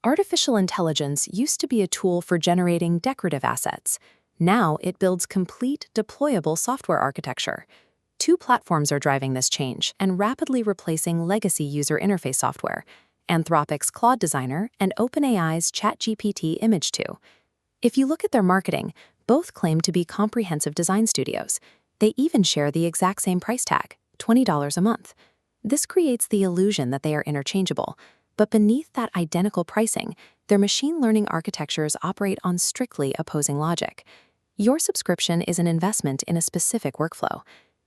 Artificial intelligence used to be a tool for generating decorative assets. Now it builds complete, deployable software architecture. Two platforms are driving this change and rapidly replacing legacy user interface software: Anthropic's Claude Designer and OpenAI's ChatGPT Image 2. If you look at their marketing, both claim to be comprehensive design studios. They even share the exact same price tag, $20 a month. This creates the illusion that they are interchangeable, but beneath that identical pricing, their machine learning architectures operate on strictly opposing logic. Your subscription is an investment in a specific workflow.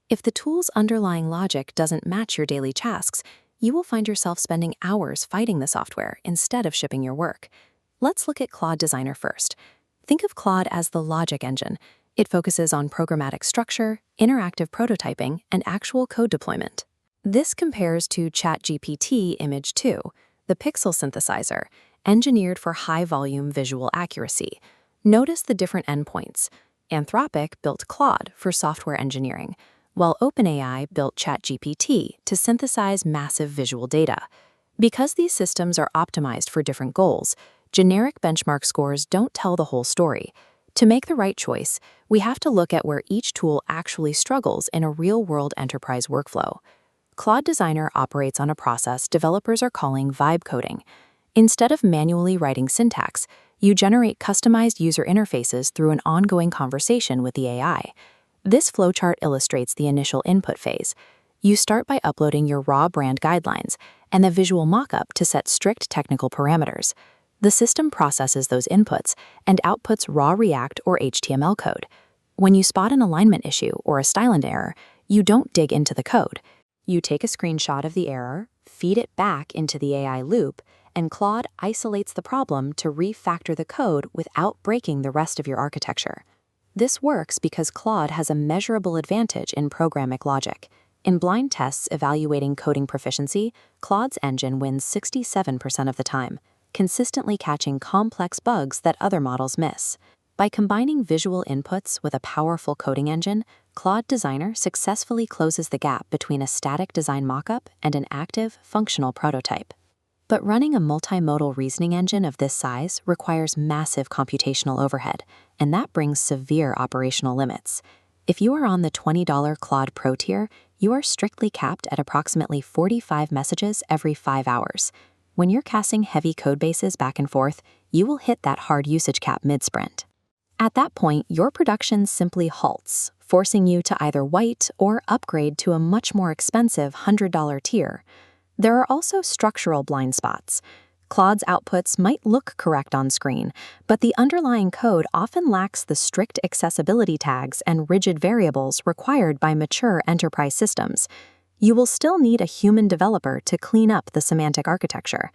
If the tool's underlying logic doesn't match your daily tasks, you will find yourself spending hours fighting the software instead of shipping your work. Let's look at Claude Designer first. Think of Claude as the logic engine. It focuses on programmatic structure, interactive prototyping, and actual code deployment. This compares to ChatGPT Image 2, the pixel synthesizer, engineered for high-volume visual accuracy. Notice the different endpoints. Anthropic built Claude for software engineering, while OpenAI built ChatGPT to synthesize massive visual data. Because these systems are optimized for different goals, generic benchmark scores don't tell the whole story. To make the right choice, we have to look at where each tool actually struggles in a real-world enterprise workflow. Claude Designer operates on a process developers are calling vibe coding. Instead of manually writing syntax, you generate customized user interfaces through an ongoing conversation with the AI. This flowchart illustrates the initial input phase. You start by uploading your raw brand guidelines and the visual mockup to set strict technical parameters. The system processes those inputs and outputs raw React or HTML code. When you spot an alignment issue or a styling error, you don't dig into the code. You take a screenshot of the error, feed it back into the AI loop, and Claude isolates the problem to refactor the code without breaking the rest of your architecture. This works because Claude has a measurable advantage in programmatic logic. In blind tests evaluating coding proficiency, Claude's engine wins 67% of the time, consistently catching complex bugs that other models miss. By combining visual inputs with a powerful coding engine, Claude Designer successfully closes the gap between a static design mockup and an active, functional prototype. But running a multimodal reasoning engine of this size requires massive computational overhead, and that brings severe operational limits. If you are on the $20 Claude Pro tier, you are strictly capped at approximately 45 messages every 5 hours. When you're casting heavy code bases back and forth, you will hit that hard usage cap mid-sprint. At that point, your production simply halts, forcing you to either wait or upgrade to a much more expensive $100 tier. There are also structural blind spots. Claude's outputs might look correct on screen, but the underlying code often lacks the strict accessibility tags and rigid variables required by mature enterprise systems. You will still need a human developer to clean up the semantic architecture.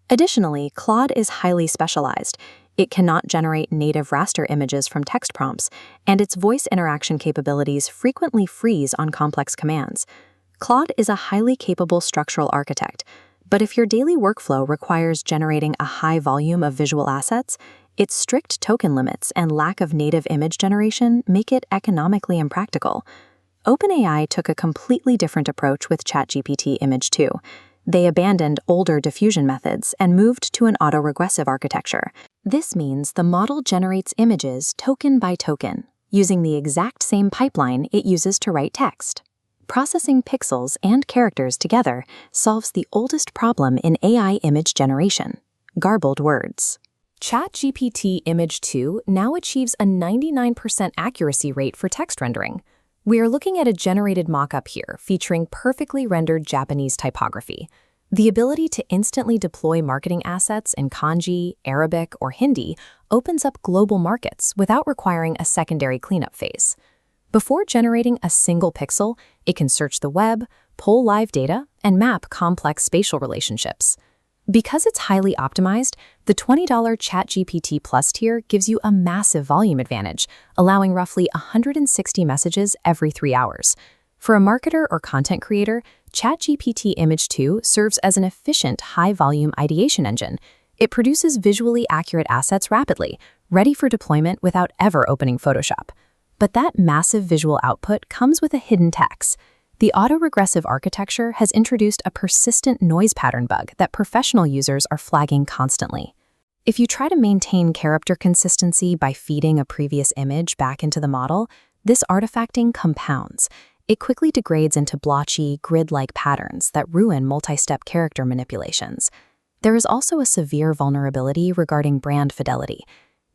Additionally, Claude is highly specialized. It cannot generate native raster images from text prompts, and its voice interaction capabilities frequently freeze on complex commands. Claude is a highly capable structural architect, but if your daily workflow requires generating a high volume of visual assets, its strict token limits and lack of native image generation make it economically impractical. OpenAI took a completely different approach with ChatGPT Image 2. They abandoned older diffusion methods and moved to an autoregressive architecture. This means the model generates images token by token, using the exact same pipeline it uses to write text. Processing pixels and characters together solves the oldest problem in AI image generation: garbled words. ChatGPT Image 2 now achieves a 99% accuracy rate for text rendering. We are looking at a generated mockup here featuring perfectly rendered Japanese typography. The ability to instantly deploy marketing assets in kanji, Arabic, or Hindi opens up global markets without requiring a secondary cleanup phase. Before generating a single pixel, it can search the web, pull live data, and map complex spatial relationships. Because it's highly optimized, the $20 ChatGPT Plus tier gives you a massive volume advantage, allowing roughly 160 messages every 3 hours. For a marketer or content creator, ChatGPT Image 2 serves as an efficient, high-volume ideation engine. It produces visually accurate assets rapidly, ready for deployment without ever opening Photoshop. But that massive visual output comes with a hidden tax. The autoregressive architecture has introduced a persistent noise pattern bug that professional users are flagging constantly. If you try to maintain character consistency by feeding a previous image back into the model, this artifacting compounds. It quickly degrades into blotchy, grid-like patterns that ruin multi-step character manipulations. There is also a severe vulnerability regarding brand fidelity.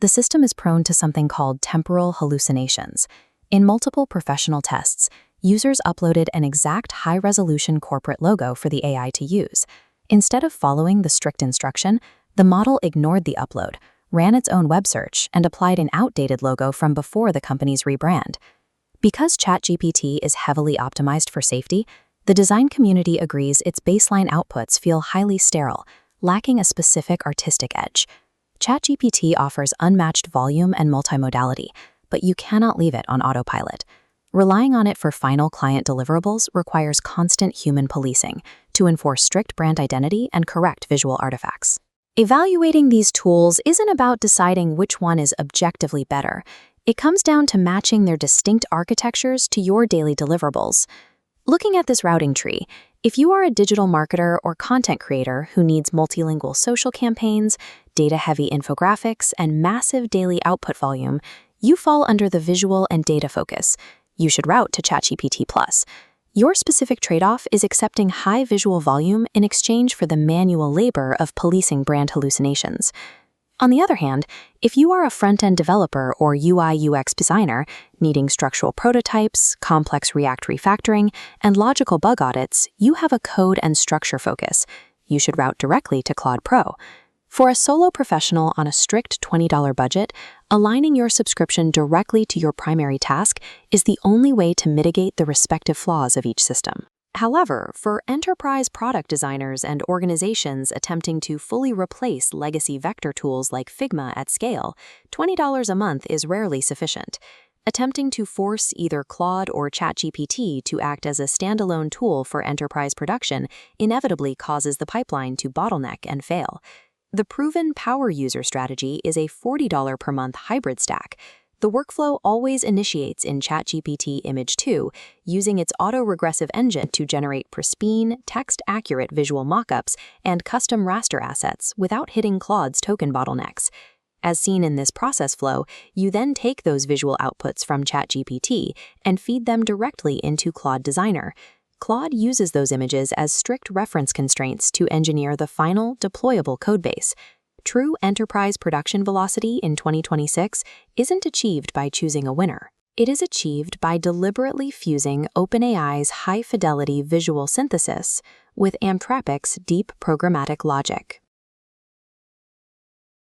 The system is prone to something called temporal hallucinations. In multiple professional tests, users uploaded an exact high-resolution corporate logo for the AI to use. Instead of following the strict instruction, the model ignored the upload, ran its own web search, and applied an outdated logo from before the company's rebrand. Because ChatGPT is heavily optimized for safety, the design community agrees its baseline outputs feel highly sterile, lacking a specific artistic edge. ChatGPT offers unmatched volume and multimodality, but you cannot leave it on autopilot. Relying on it for final client deliverables requires constant human policing to enforce strict brand identity and correct visual artifacts. Evaluating these tools isn't about deciding which one is objectively better. It comes down to matching their distinct architectures to your daily deliverables. Looking at this routing tree, if you are a digital marketer or content creator who needs multilingual social campaigns, data-heavy infographics, and massive daily output volume, you fall under the visual and data focus. You should route to ChatGPT+. Your specific trade-off is accepting high visual volume in exchange for the manual labor of policing brand hallucinations. On the other hand, if you are a front-end developer or UI/UX designer needing structural prototypes, complex React refactoring, and logical bug audits, you have a code and structure focus. You should route directly to Claude Pro. For a solo professional on a strict $20 budget, aligning your subscription directly to your primary task is the only way to mitigate the respective flaws of each system. However, for enterprise product designers and organizations attempting to fully replace legacy vector tools like Figma at scale, $20 a month is rarely sufficient. Attempting to force either Claude or ChatGPT to act as a standalone tool for enterprise production inevitably causes the pipeline to bottleneck and fail. The proven power user strategy is a $40 per month hybrid stack. The workflow always initiates in ChatGPT Image 2, using its auto-regressive engine to generate pristine, text-accurate visual mockups and custom raster assets without hitting Claude's token bottlenecks. As seen in this process flow, you then take those visual outputs from ChatGPT and feed them directly into Claude Designer. Claude uses those images as strict reference constraints to engineer the final, deployable codebase. True enterprise production velocity in 2026 isn't achieved by choosing a winner. It is achieved by deliberately fusing OpenAI's high-fidelity visual synthesis with Anthropic's deep programmatic logic.